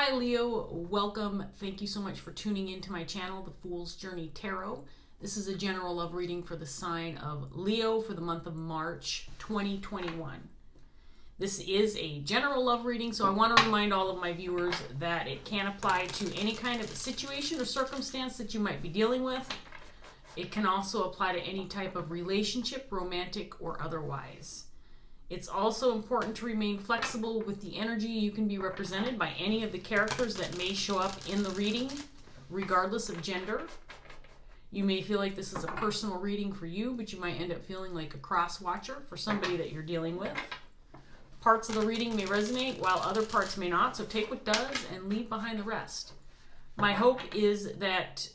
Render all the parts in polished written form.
Hi Leo, welcome. Thank you so much for tuning into my channel, The Fool's Journey Tarot. This is a general love reading for the sign of Leo for the month of March 2021. This is a general love reading, so I want to remind all of my viewers that it can apply to any kind of situation or circumstance that you might be dealing with. It can also apply to any type of relationship, romantic or otherwise. It's also important to remain flexible with the energy. You can be represented by any of the characters that may show up in the reading, regardless of gender. You may feel like this is a personal reading for you, but you might end up feeling like a cross watcher for somebody that you're dealing with. Parts of the reading may resonate while other parts may not, so take what does and leave behind the rest. My hope is that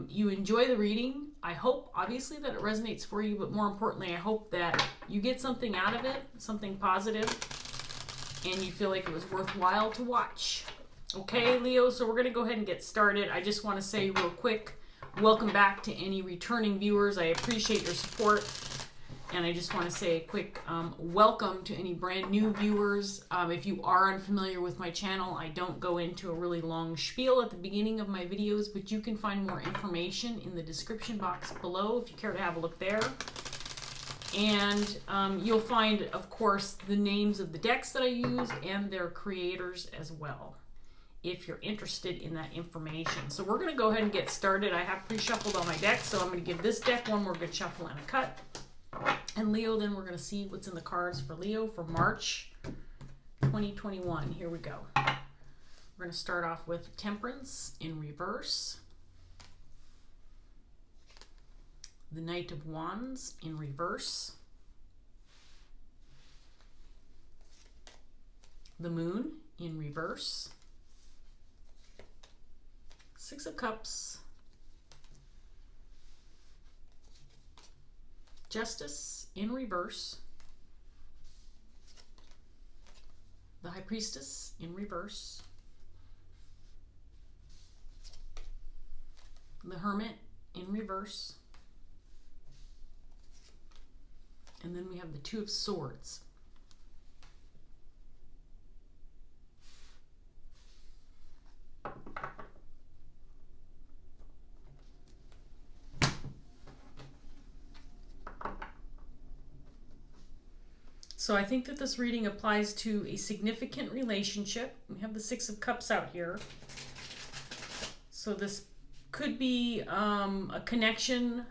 you enjoy the reading. I hope, obviously, that it resonates for you, but more importantly, I hope that you get something out of it, something positive, and you feel like it was worthwhile to watch. Okay, Leo, so we're going to go ahead and get started. I just want to say real quick, welcome back to any returning viewers. I appreciate your support. And I just want to say a quick welcome to any brand new viewers. If you are unfamiliar with my channel, I don't go into a really long spiel at the beginning of my videos, but you can find more information in the description box below if you care to have a look there. And you'll find, of course, the names of the decks that I use and their creators as well, if you're interested in that information. So we're going to go ahead and get started. I have pre-shuffled all my decks, so I'm going to give this deck one more good shuffle and a cut. And Leo, then we're going to see what's in the cards for Leo for March 2021. Here we go. We're going to start off with Temperance in reverse. The Knight of Wands in reverse. The Moon in reverse. Six of Cups. Justice in reverse. The High Priestess in reverse. The Hermit in reverse. And then we have the Two of Swords. So I think that this reading applies to a significant relationship. We have the Six of Cups out here. So this could be a connection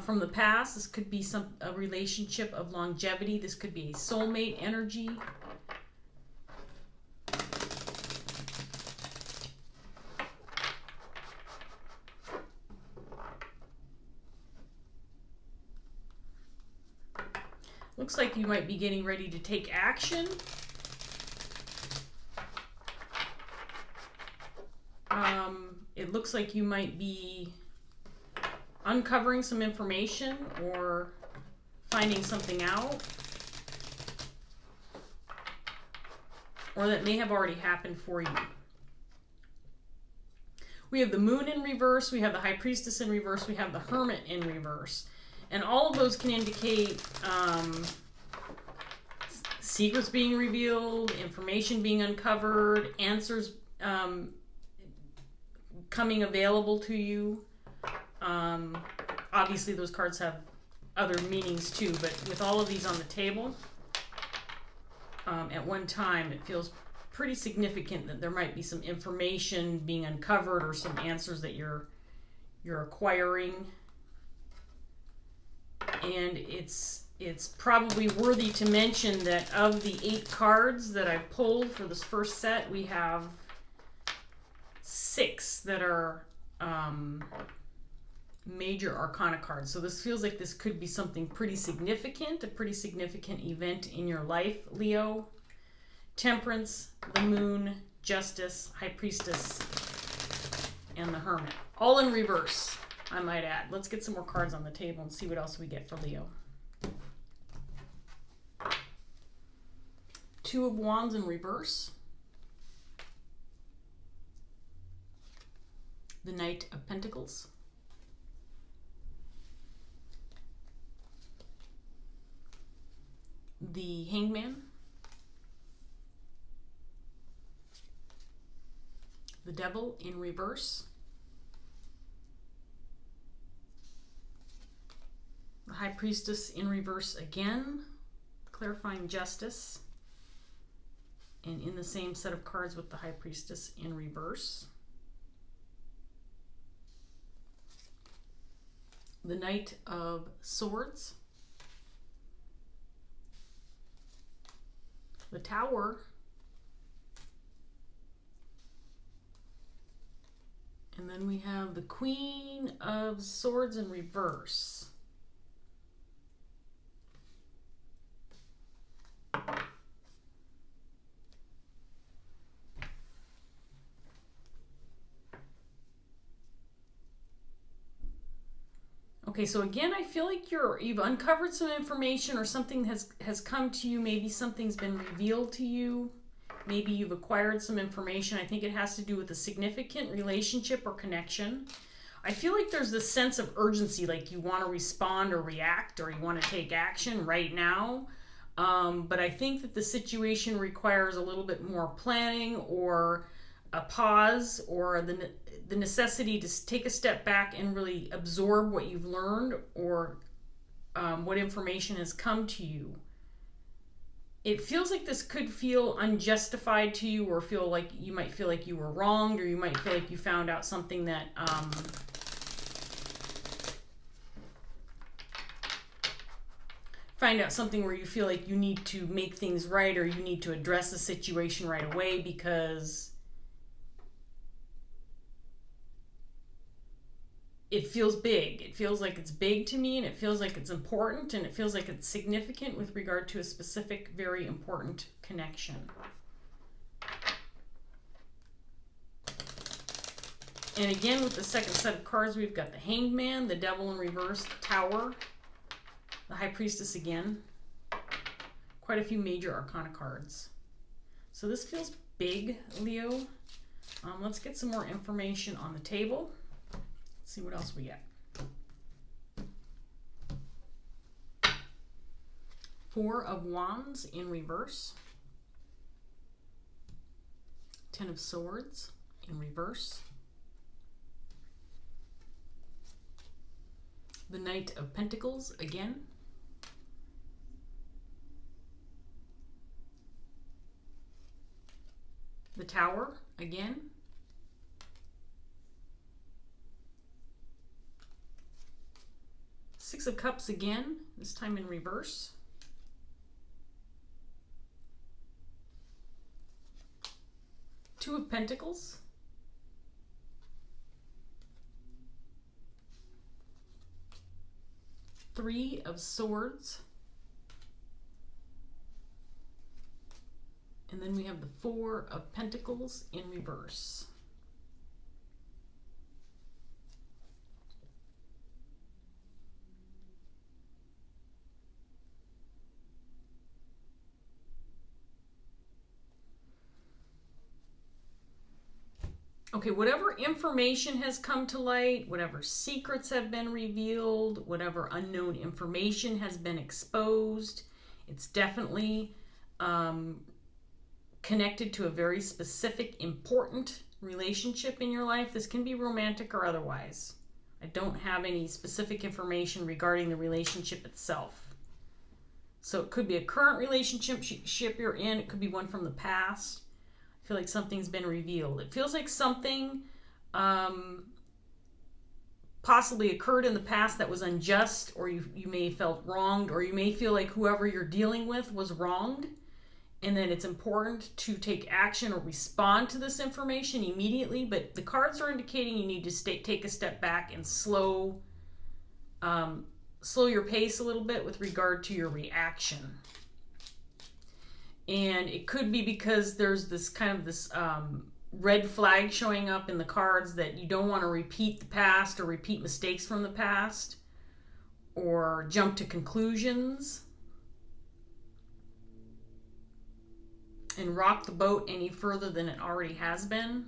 from the past. This could be a relationship of longevity. This could be a soulmate energy. Looks like you might be getting ready to take action. It looks like you might be uncovering some information or finding something out. Or that may have already happened for you. We have the Moon in reverse. We have the High Priestess in reverse. We have the Hermit in reverse. And all of those can indicate secrets being revealed, information being uncovered, answers coming available to you. Obviously, those cards have other meanings too, but with all of these on the table, at one time, it feels pretty significant that there might be some information being uncovered or some answers that you're acquiring. And it's probably worthy to mention that of the 8 cards that I pulled for this first set, we have 6 that are major arcana cards. So this feels like this could be something pretty significant, a pretty significant event in your life, Leo. Temperance, the Moon, Justice, High Priestess, and the Hermit. All in reverse, I might add. Let's get some more cards on the table and see what else we get for Leo. Two of Wands in reverse. The Knight of Pentacles. The Hangman. The Devil in reverse. The High Priestess in reverse again, clarifying justice. And in the same set of cards with the High Priestess in reverse. The Knight of Swords. The Tower. And then we have the Queen of Swords in reverse. Okay, so again, I feel like you've uncovered some information, or something has come to you. Maybe something's been revealed to you. Maybe you've acquired some information. I think it has to do with a significant relationship or connection. I feel like there's this sense of urgency, like you want to respond or react, or you want to take action right now. But I think that the situation requires a little bit more planning, or a pause, or the necessity to take a step back and really absorb what you've learned, or what information has come to you. It feels like this could feel unjustified to you, or feel like you might feel like you were wronged, or you might feel like you found out something that where you feel like you need to make things right, or you need to address the situation right away, because it feels big. It feels like it's big to me, and it feels like it's important, and it feels like it's significant with regard to a specific, very important connection. And again, with the second set of cards, we've got the Hanged Man, the Devil in reverse, the Tower, the High Priestess again. Quite a few major arcana cards. So this feels big, Leo. Let's get some more information on the table. See what else we get. Four of Wands in reverse. Ten of Swords in reverse. The Knight of Pentacles again. The Tower again. Six of Cups again, this time in reverse. Two of Pentacles. Three of Swords. And then we have the Four of Pentacles in reverse. Okay, whatever information has come to light, whatever secrets have been revealed, whatever unknown information has been exposed, it's definitely connected to a very specific, important relationship in your life. This can be romantic or otherwise. I don't have any specific information regarding the relationship itself. So it could be a current relationship you're in. It could be one from the past. I feel like something's been revealed. It feels like something possibly occurred in the past that was unjust, or you may have felt wronged, or you may feel like whoever you're dealing with was wronged, and then it's important to take action or respond to this information immediately. But the cards are indicating you need to take a step back and slow your pace a little bit with regard to your reaction. And it could be because there's this kind of this red flag showing up in the cards that you don't want to repeat the past, or repeat mistakes from the past, or jump to conclusions and rock the boat any further than it already has been.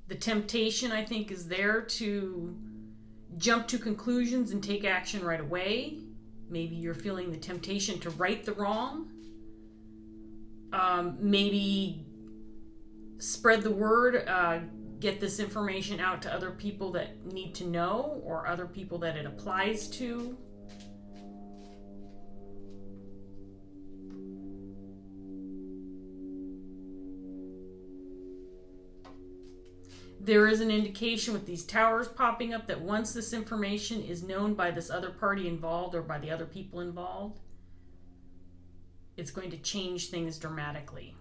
The temptation, I think, is there to jump to conclusions and take action right away. Maybe you're feeling the temptation to right the wrong, Maybe spread the word, get this information out to other people that need to know, or other people that it applies to. There is an indication with these towers popping up that once this information is known by this other party involved or by the other people involved, it's going to change things dramatically.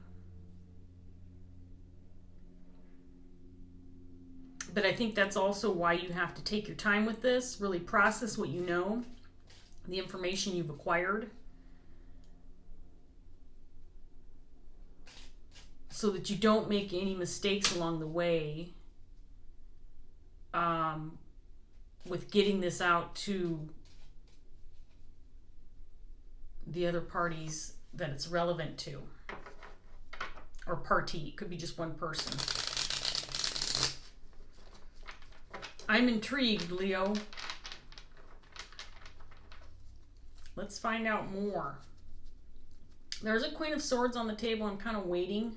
But I think that's also why you have to take your time with this, really process what you know, the information you've acquired, so that you don't make any mistakes along the way with getting this out to the other parties that it's relevant to, or party. It could be just one person. I'm intrigued, Leo. Let's find out more. There's a Queen of Swords on the table. I'm kind of waiting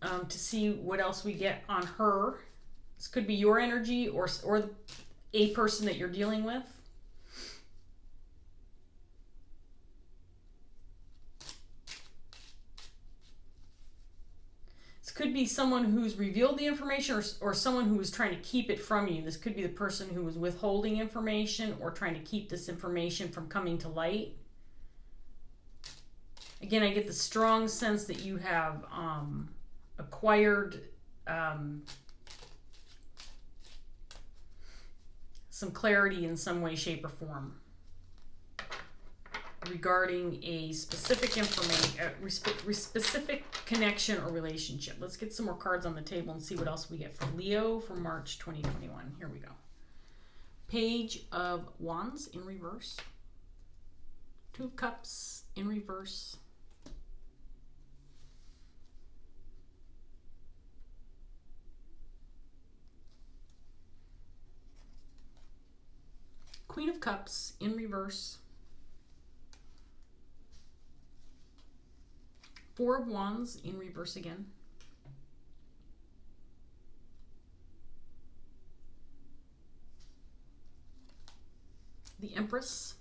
to see what else we get on her. This could be your energy or a person that you're dealing with. This could be someone who's revealed the information, or someone who was trying to keep it from you. This could be the person who was withholding information or trying to keep this information from coming to light. Again, I get the strong sense that you have acquired some clarity in some way, shape, or form regarding a specific specific connection or relationship. Let's get some more cards on the table and see what else we get for Leo for March 2021. Here we go. Page of Wands in reverse. Two of Cups in reverse. Queen of Cups in reverse. Four of Wands in reverse again. The Empress.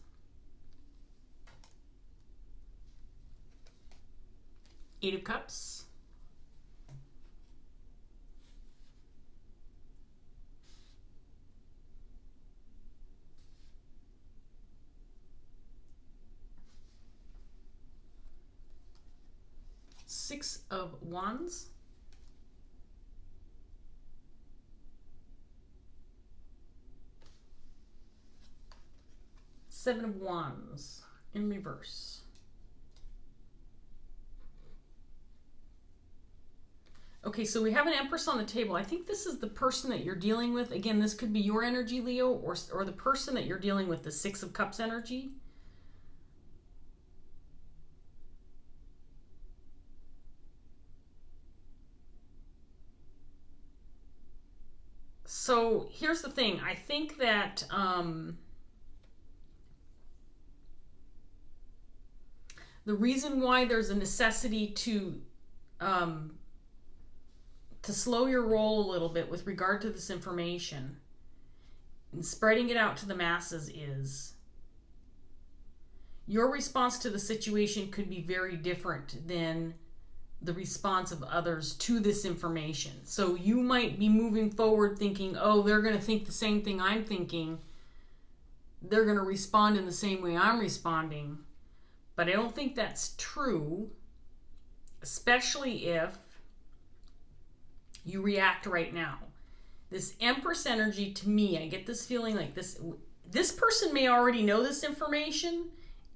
Eight of Cups. Six of Wands. Seven of Wands in reverse. Okay, so we have an Empress on the table. I think this is the person that you're dealing with. Again, this could be your energy, Leo, or the person that you're dealing with, the Six of Cups energy. So here's the thing. I think that the reason why there's a necessity to slow your roll a little bit with regard to this information and spreading it out to the masses is your response to the situation could be very different than the response of others to this information. So you might be moving forward thinking, oh, they're going to think the same thing I'm thinking. They're going to respond in the same way I'm responding. But I don't think that's true, especially if you react right now. This Empress energy, to me, I get this feeling like this person may already know this information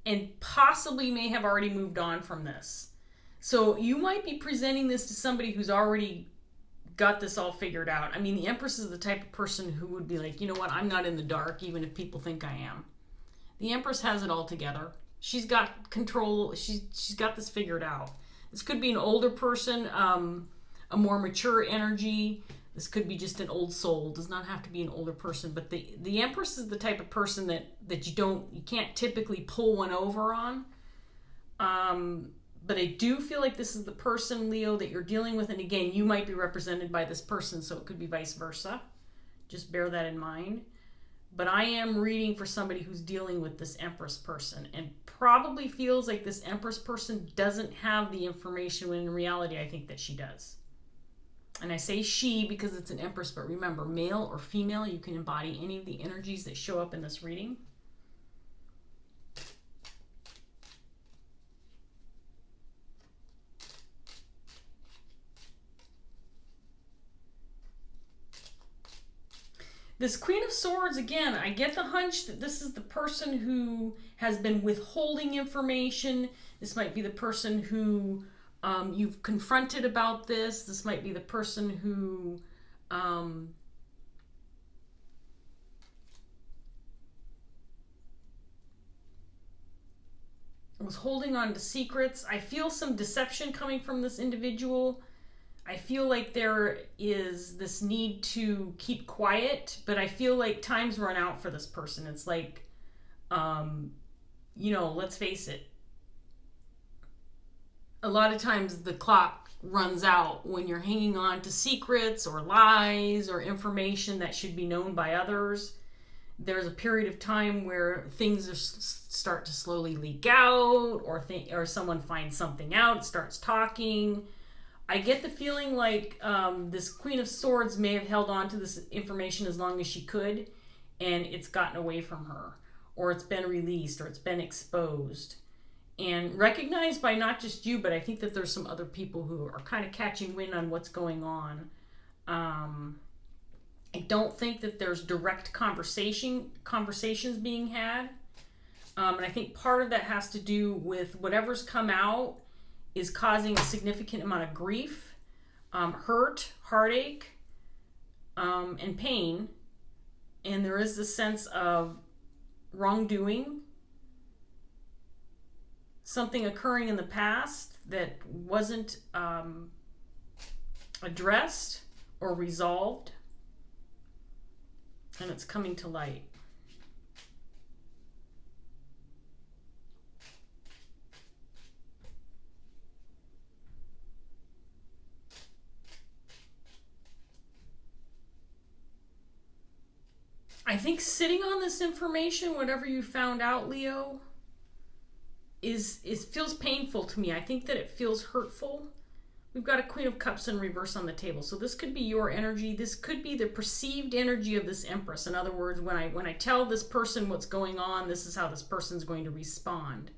and possibly may have already moved on from this. So you might be presenting this to somebody who's already got this all figured out. I mean, the Empress is the type of person who would be like, you know what, I'm not in the dark, even if people think I am. The Empress has it all together. She's got control. She's got this figured out. This could be an older person, a more mature energy. This could be just an old soul. It does not have to be an older person. But the Empress is the type of person that you can't typically pull one over on. But I do feel like this is the person, Leo, that you're dealing with. And again, you might be represented by this person, so it could be vice versa. Just bear that in mind. But I am reading for somebody who's dealing with this Empress person and probably feels like this Empress person doesn't have the information, when in reality I think that she does. And I say she because it's an Empress, but remember, male or female, you can embody any of the energies that show up in this reading. This Queen of Swords, again, I get the hunch that this is the person who has been withholding information. This might be the person who you've confronted about this. This might be the person who was holding on to secrets. I feel some deception coming from this individual. I feel like there is this need to keep quiet, but I feel like time's run out for this person. It's like, you know, let's face it. A lot of times the clock runs out when you're hanging on to secrets or lies or information that should be known by others. There's a period of time where things start to slowly leak out, or someone finds something out, starts talking. I get the feeling like this Queen of Swords may have held on to this information as long as she could, and it's gotten away from her, or it's been released, or it's been exposed. And recognized by not just you, but I think that there's some other people who are kind of catching wind on what's going on. I don't think that there's direct conversations being had. And I think part of that has to do with whatever's come out is causing a significant amount of grief, hurt, heartache, and pain. And there is this sense of wrongdoing, something occurring in the past that wasn't addressed or resolved, and it's coming to light. I think sitting on this information, whatever you found out, Leo, feels painful to me. I think that it feels hurtful. We've got a Queen of Cups in reverse on the table. So this could be your energy. This could be the perceived energy of this Empress. In other words, when I tell this person what's going on, this is how this person's going to respond.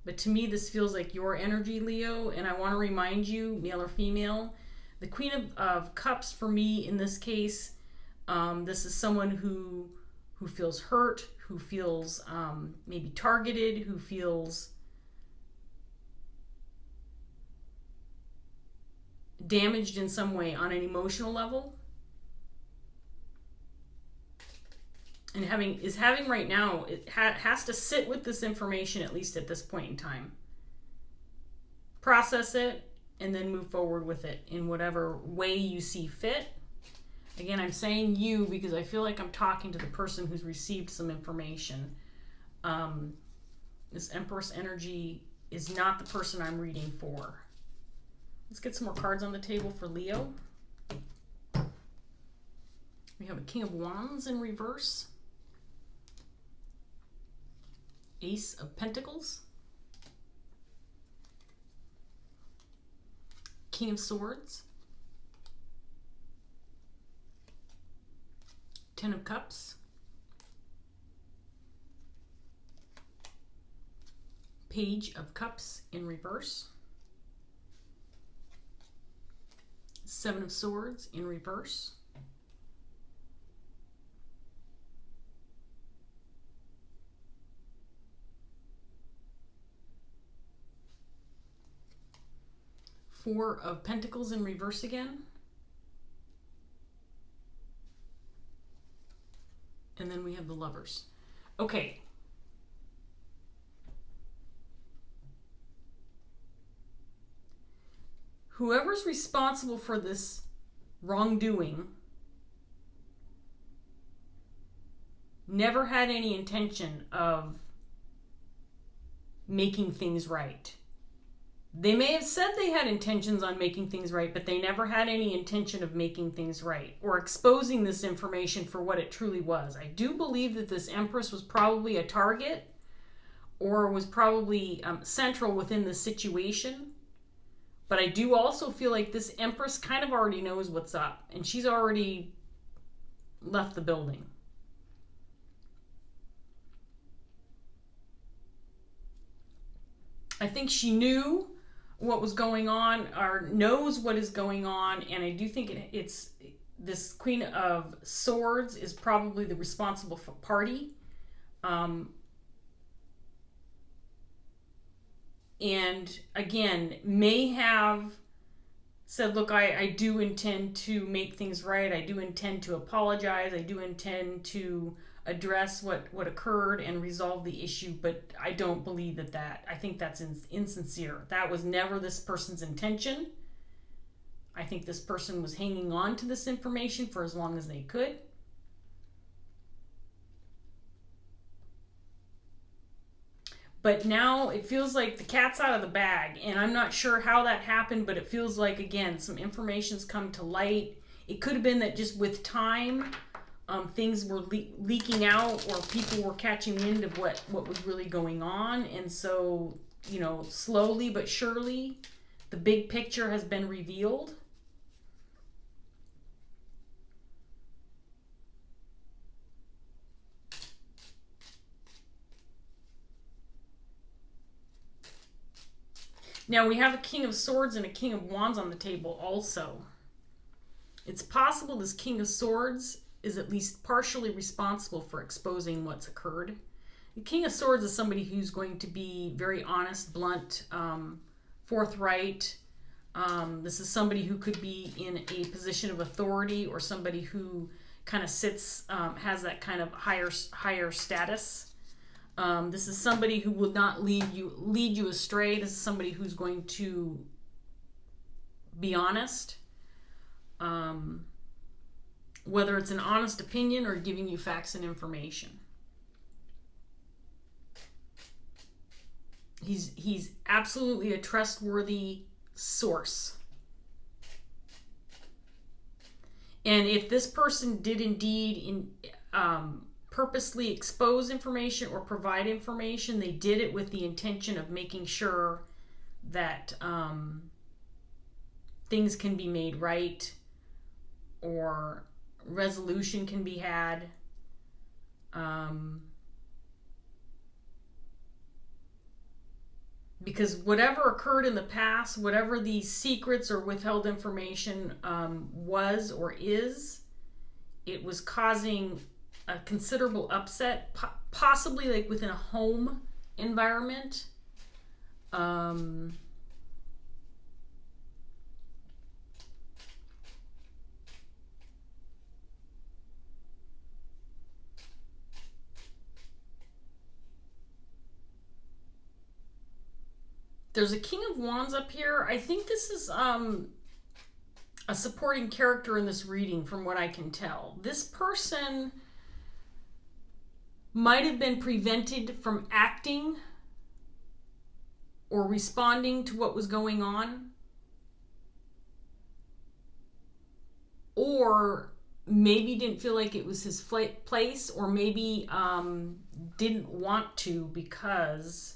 But to me, this feels like your energy, Leo. And I want to remind you, male or female, the Queen of Cups for me in this case, this is someone who feels hurt, who feels maybe targeted, who feels damaged in some way on an emotional level, and is having right now, it has to sit with this information, at least at this point in time, process it, and then move forward with it in whatever way you see fit. Again, I'm saying you because I feel like I'm talking to the person who's received some information. This Empress energy is not the person I'm reading for. Let's get some more cards on the table for Leo. We have a King of Wands in reverse. Ace of Pentacles. King of Swords. Ten of Cups. Page of Cups in reverse. Seven of Swords in reverse. Four of Pentacles in reverse again. And then we have the Lovers. Okay. Whoever's responsible for this wrongdoing never had any intention of making things right. They may have said they had intentions on making things right, but they never had any intention of making things right or exposing this information for what it truly was. I do believe that this Empress was probably a target or was probably central within the situation. But I do also feel like this Empress kind of already knows what's up, and she's already left the building. I think she knew what was going on, or knows what is going on, and I do think it's this Queen of Swords is probably the responsible party. And again, may have said, look, I do intend to make things right. I do intend to apologize. I do intend to address what occurred and resolve the issue, but I don't believe that. I think that's insincere. That was never this person's intention. I think this person was hanging on to this information for as long as they could. But now it feels like the cat's out of the bag, and I'm not sure how that happened, but it feels like, again, some information's come to light. It could have been that just with time, things were leaking out, or people were catching wind of what was really going on. And so, you know, slowly but surely, the big picture has been revealed. Now we have a King of Swords and a King of Wands on the table also. It's possible this King of Swords is at least partially responsible for exposing what's occurred. The King of Swords is somebody who's going to be very honest, blunt, forthright. This is somebody who could be in a position of authority, or somebody who kind of sits, has that kind of higher status. This is somebody who will not lead you astray. This is somebody who's going to be honest. Whether it's an honest opinion or giving you facts and information. He's absolutely a trustworthy source. And if this person did indeed purposely expose information or provide information, they did it with the intention of making sure that things can be made right, or resolution can be had. Because whatever occurred in the past, whatever these secrets or withheld information was or is, it was causing a considerable upset, possibly like within a home environment. There's a King of Wands up here. I think this is a supporting character in this reading from what I can tell. This person might have been prevented from acting or responding to what was going on, or maybe didn't feel like it was his place, or maybe didn't want to, because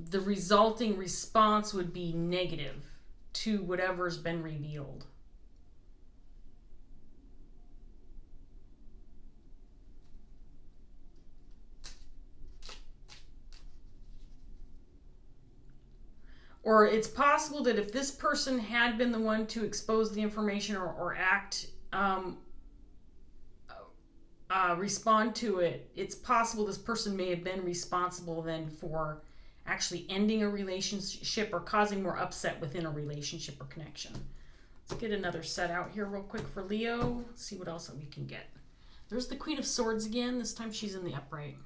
the resulting response would be negative to whatever's been revealed. Or it's possible that if this person had been the one to expose the information or act, respond to it, it's possible this person may have been responsible then for actually ending a relationship or causing more upset within a relationship or connection. Let's get another set out here real quick for Leo. Let's see what else we can get. There's the Queen of Swords again. This time she's in the upright.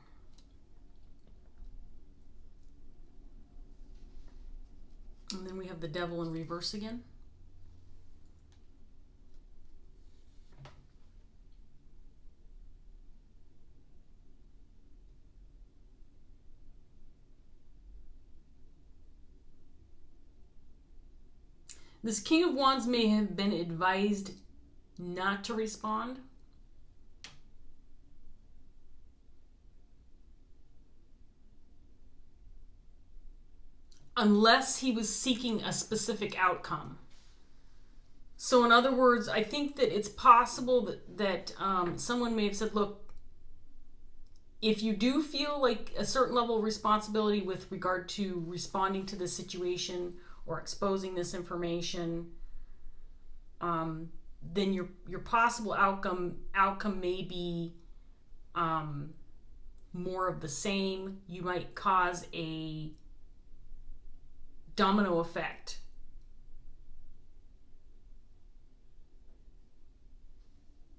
And then we have the Devil in reverse again. This King of Wands may have been advised not to respond. Unless he was seeking a specific outcome. So in other words, I think that it's possible that someone may have said, look, if you do feel like a certain level of responsibility with regard to responding to this situation or exposing this information, then your possible outcome may be more of the same. You might cause a domino effect.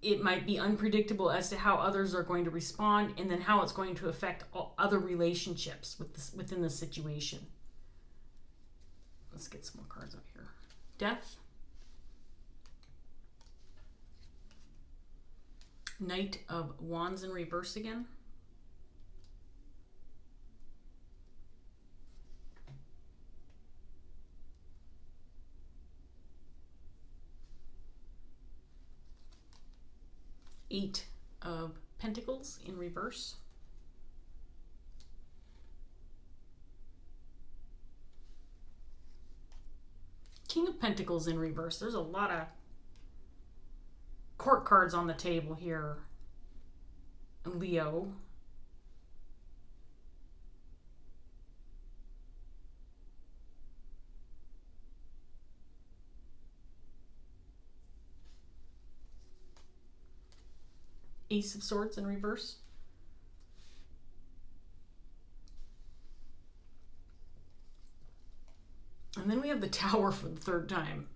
It might be unpredictable as to how others are going to respond, and then how it's going to affect all other relationships within the situation. Let's get some more cards up here. Death. Knight of Wands in reverse again. Eight of Pentacles in reverse. King of Pentacles in reverse. There's a lot of court cards on the table here, Leo. Ace of Swords in reverse. And then we have the Tower for the third time.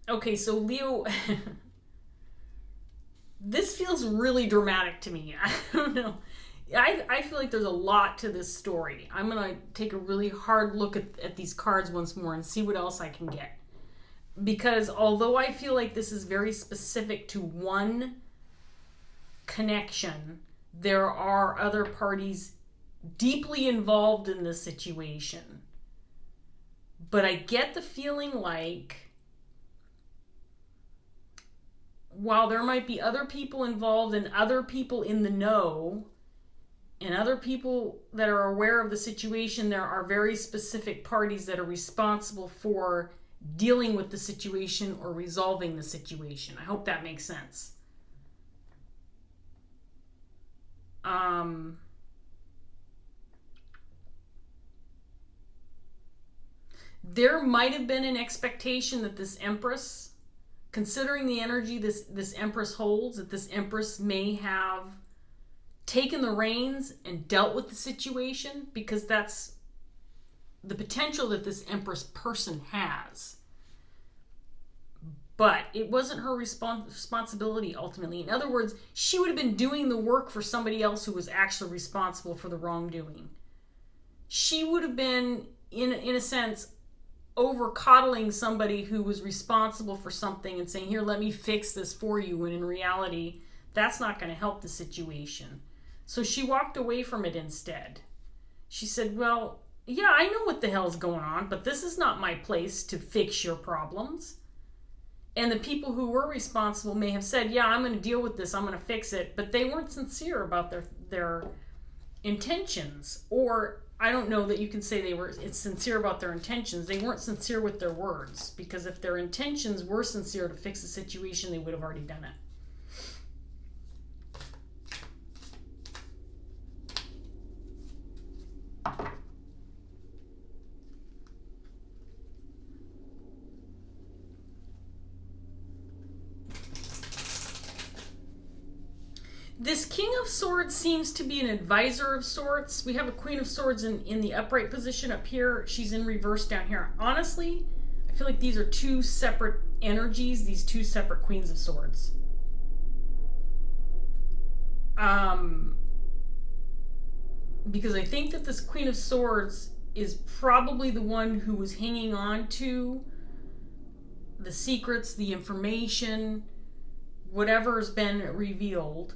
Okay, so Leo, this feels really dramatic to me. I don't know. I feel like there's a lot to this story. I'm going to take a really hard look at these cards once more and see what else I can get. Because although I feel like this is very specific to one connection, there are other parties deeply involved in this situation. But I get the feeling like while there might be other people involved and other people in the know and other people that are aware of the situation, there are very specific parties that are responsible for dealing with the situation or resolving the situation. I hope that makes sense. There might have been an expectation that this Empress, considering the energy this Empress holds, that this Empress may have taken the reins and dealt with the situation, because that's the potential that this Empress person has. But it wasn't her responsibility ultimately. In other words, she would have been doing the work for somebody else who was actually responsible for the wrongdoing. She would have been, in a sense, over coddling somebody who was responsible for something and saying, here, let me fix this for you. And in reality, that's not going to help the situation. So she walked away from it instead. She said, well, yeah, I know what the hell's going on, but this is not my place to fix your problems. And the people who were responsible may have said, yeah, I'm going to deal with this, I'm going to fix it, but they weren't sincere about their intentions. Or I don't know that you can say it's sincere about their intentions. They weren't sincere with their words, because if their intentions were sincere to fix the situation, they would have already done it. This King of Swords seems to be an advisor of sorts. We have a Queen of Swords in the upright position up here. She's in reverse down here. Honestly, I feel like these are two separate energies, these two separate Queens of Swords. Because I think that this Queen of Swords is probably the one who was hanging on to the secrets, the information, whatever's been revealed.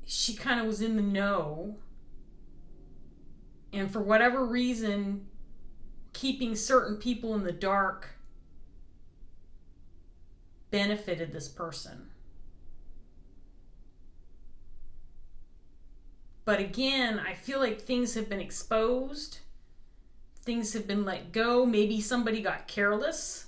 She kind of was in the know, And for whatever reason, keeping certain people in the dark benefited this person. But again, I feel like things have been exposed. Things have been let go. Maybe somebody got careless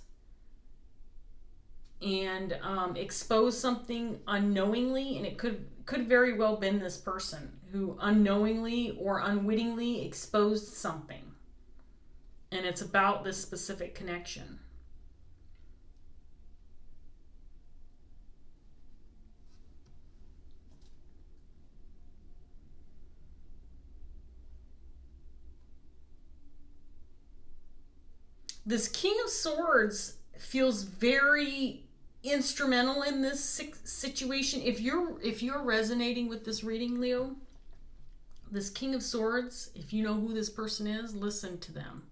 and exposed something unknowingly, and it could very well been this person who unknowingly or unwittingly exposed something. And it's about this specific connection. This King of Swords feels very instrumental in this situation. If you're resonating with this reading, Leo, this King of Swords, if you know who this person is, listen to them.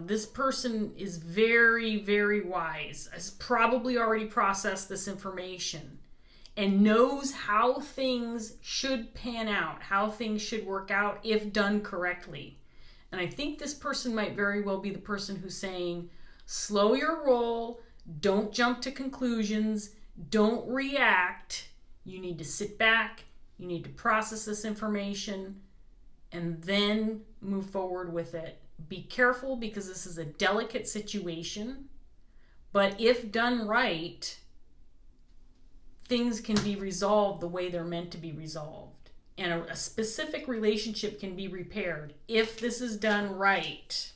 This person is very, very wise, has probably already processed this information and knows how things should pan out, how things should work out if done correctly. And I think this person might very well be the person who's saying, slow your roll, don't jump to conclusions, don't react. You need to sit back, you need to process this information, and then move forward with it. Be careful because this is a delicate situation, but if done right, things can be resolved the way they're meant to be resolved. And a specific relationship can be repaired if this is done right.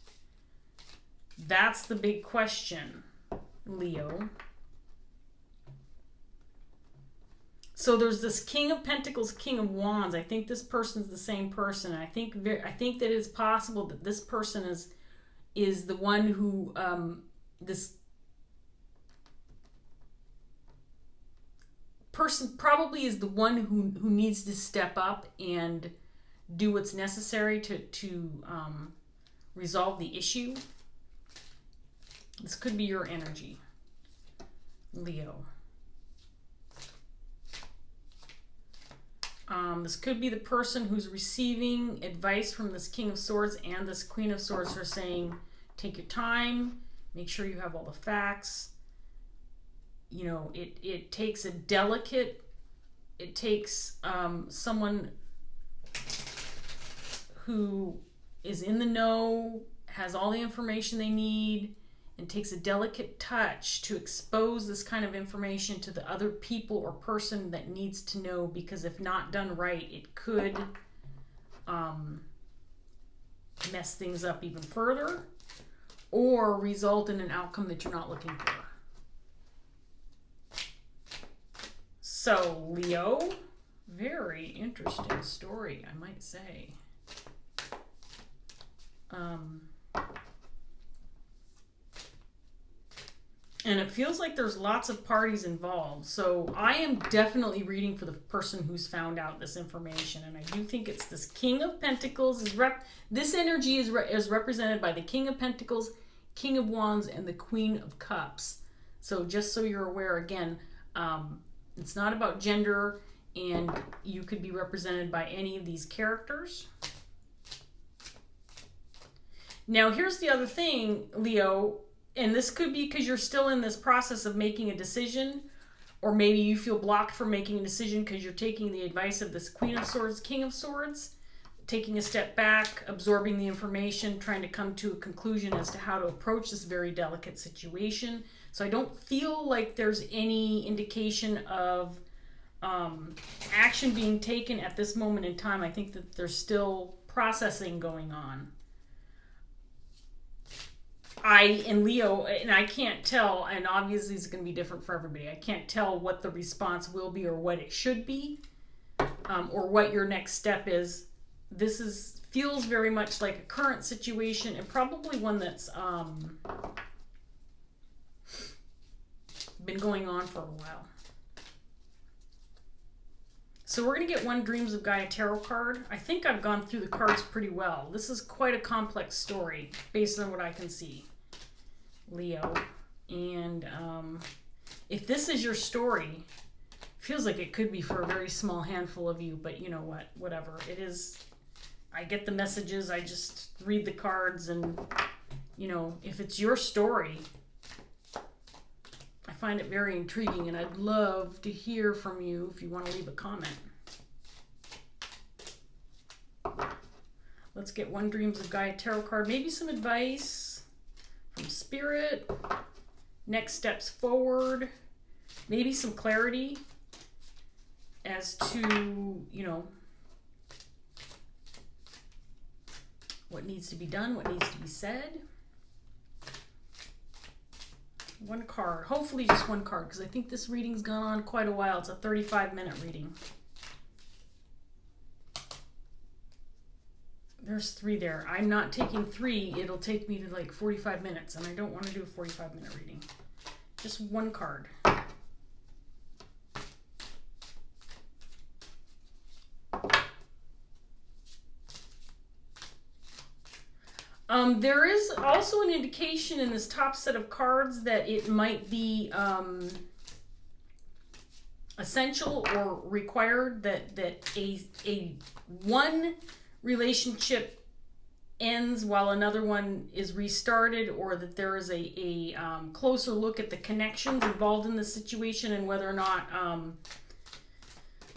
That's the big question, Leo. So there's this King of Pentacles, King of Wands. I think this person's the same person. I think that it's possible that this person is the one who this person probably is the one who needs to step up and do what's necessary to resolve the issue. This could be your energy, Leo. This could be the person who's receiving advice from this King of Swords and this Queen of Swords who are saying, take your time, make sure you have all the facts. You know, it takes a delicate, it takes someone who is in the know, has all the information they need, and takes a delicate touch to expose this kind of information to the other people or person that needs to know, because if not done right, it could mess things up even further or result in an outcome that you're not looking for. So, Leo, very interesting story, I might say. And it feels like there's lots of parties involved. So I am definitely reading for the person who's found out this information. And I do think it's this King of Pentacles. This energy is represented by the King of Pentacles, King of Wands, and the Queen of Cups. So just so you're aware, again, it's not about gender, and you could be represented by any of these characters. Now, here's the other thing, Leo, and this could be because you're still in this process of making a decision, or maybe you feel blocked from making a decision because you're taking the advice of this Queen of Swords, King of Swords, taking a step back, absorbing the information, trying to come to a conclusion as to how to approach this very delicate situation. So I don't feel like there's any indication of action being taken at this moment in time. I think that there's still processing going on. And Leo, and I can't tell, and obviously it's going to be different for everybody. I can't tell what the response will be or what it should be, or what your next step is. This feels very much like a current situation, and probably one that's been going on for a while. So we're going to get one Dreams of Gaia tarot card. I think I've gone through the cards pretty well. This is quite a complex story based on what I can see, Leo. And if this is your story, feels like it could be for a very small handful of you, but you know what, whatever. It is, I get the messages, I just read the cards, and, you know, if it's your story, I find it very intriguing, and I'd love to hear from you if you want to leave a comment. Let's get One Dreams of Gaia Tarot card. Maybe some advice from Spirit. Next steps forward. Maybe some clarity as to, you know, what needs to be done, what needs to be said. One card. Hopefully just one card, because I think this reading's gone on quite a while. It's a 35-minute reading. There's 3 there. I'm not taking 3. It'll take me to like 45 minutes, and I don't want to do a 45-minute reading. Just one card. There is also an indication in this top set of cards that it might be essential or required that a one relationship ends while another one is restarted, or that there is a closer look at the connections involved in the situation and whether or not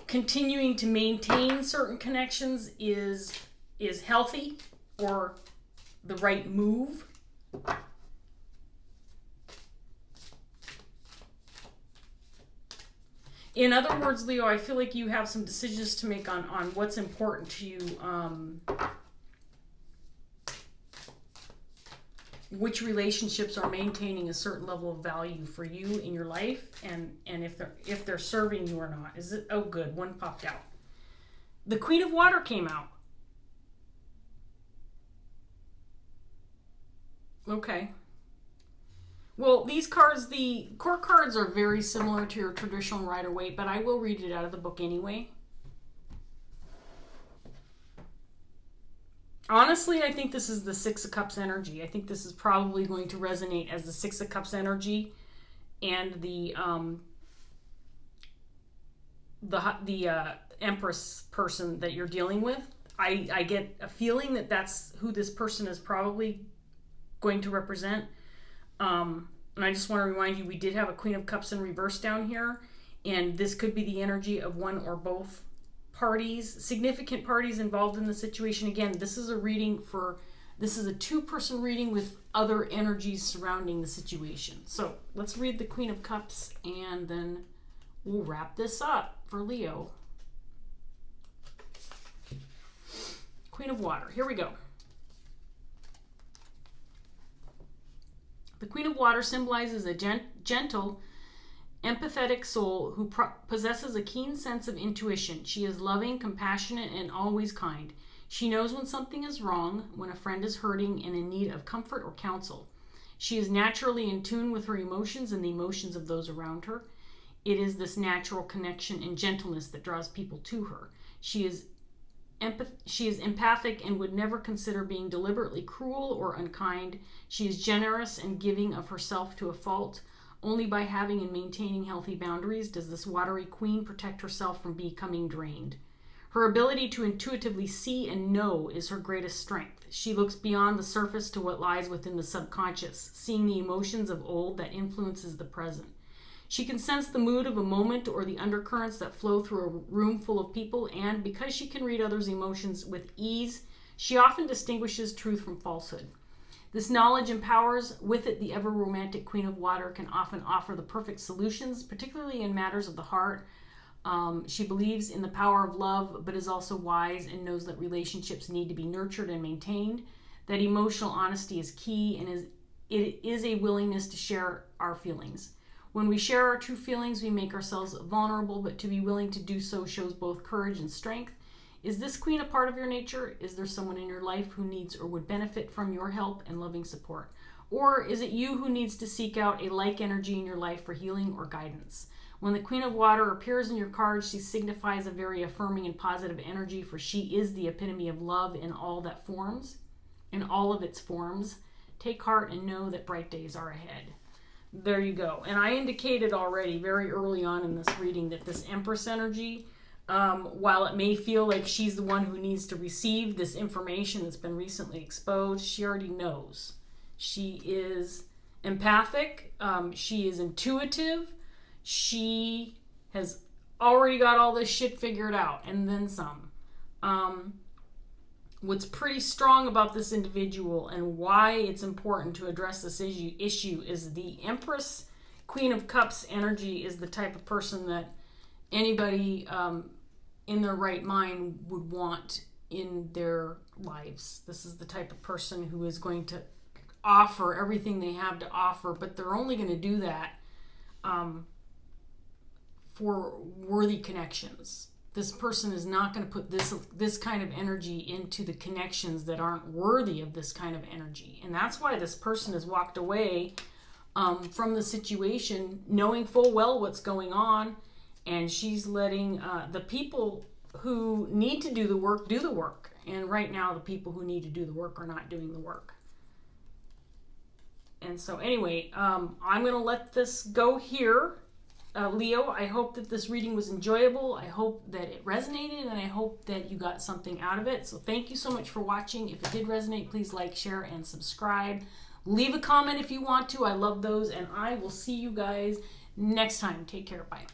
continuing to maintain certain connections is healthy or the right move. In other words, Leo, I feel like you have some decisions to make on what's important to you, which relationships are maintaining a certain level of value for you in your life, and if they're serving you or not. Is it? Oh, good. One popped out. The Queen of Water came out. Okay. Well, these cards, the court cards, are very similar to your traditional Rider-Waite, but I will read it out of the book anyway. Honestly, I think this is the Six of Cups energy. I think this is probably going to resonate as the Six of Cups energy and the Empress person that you're dealing with. I get a feeling that that's who this person is probably going to represent. And I just want to remind you, we did have a Queen of Cups in reverse down here, and this could be the energy of one or both parties, significant parties involved in the situation. Again, this is a two-person reading with other energies surrounding the situation. So let's read the Queen of Cups, and then we'll wrap this up for Leo. Queen of Water, here we go. The Queen of Water symbolizes a gentle, empathetic soul who possesses a keen sense of intuition. She is loving, compassionate, and always kind. She knows when something is wrong, when a friend is hurting and in need of comfort or counsel. She is naturally in tune with her emotions and the emotions of those around her. It is this natural connection and gentleness that draws people to her. She is empathic and would never consider being deliberately cruel or unkind. She is generous and giving of herself to a fault. Only by having and maintaining healthy boundaries does this watery queen protect herself from becoming drained. Her ability to intuitively see and know is her greatest strength. She looks beyond the surface to what lies within the subconscious, seeing the emotions of old that influences the present. She can sense the mood of a moment or the undercurrents that flow through a room full of people, and because she can read others' emotions with ease, she often distinguishes truth from falsehood. This knowledge empowers. With it, the ever-romantic Queen of Water can often offer the perfect solutions, particularly in matters of the heart. She believes in the power of love, but is also wise and knows that relationships need to be nurtured and maintained, that emotional honesty is key, and it is a willingness to share our feelings. When we share our true feelings, we make ourselves vulnerable, but to be willing to do so shows both courage and strength. Is this queen a part of your nature? Is there someone in your life who needs or would benefit from your help and loving support? Or is it you who needs to seek out a like energy in your life for healing or guidance? When the Queen of Water appears in your card, she signifies a very affirming and positive energy, for she is the epitome of love in all that forms, in all of its forms. Take heart and know that bright days are ahead. There you go. And I indicated already very early on in this reading that this Empress energy While it may feel like she's the one who needs to receive this information that's been recently exposed, she already knows. She is empathic. She is intuitive. She has already got all this shit figured out, and then some. What's pretty strong about this individual and why it's important to address this issue is the Empress, Queen of Cups energy is the type of person that anybody in their right mind would want in their lives. This is the type of person who is going to offer everything they have to offer, but they're only going to do that for worthy connections. This person is not going to put this kind of energy into the connections that aren't worthy of this kind of energy. And that's why this person has walked away from the situation knowing full well what's going on, and she's letting the people who need to do the work. And right now the people who need to do the work are not doing the work. And so anyway, I'm going to let this go here. Leo, I hope that this reading was enjoyable. I hope that it resonated, and I hope that you got something out of it. So thank you so much for watching. If it did resonate, please like, share, and subscribe. Leave a comment if you want to. I love those, and I will see you guys next time. Take care. Bye.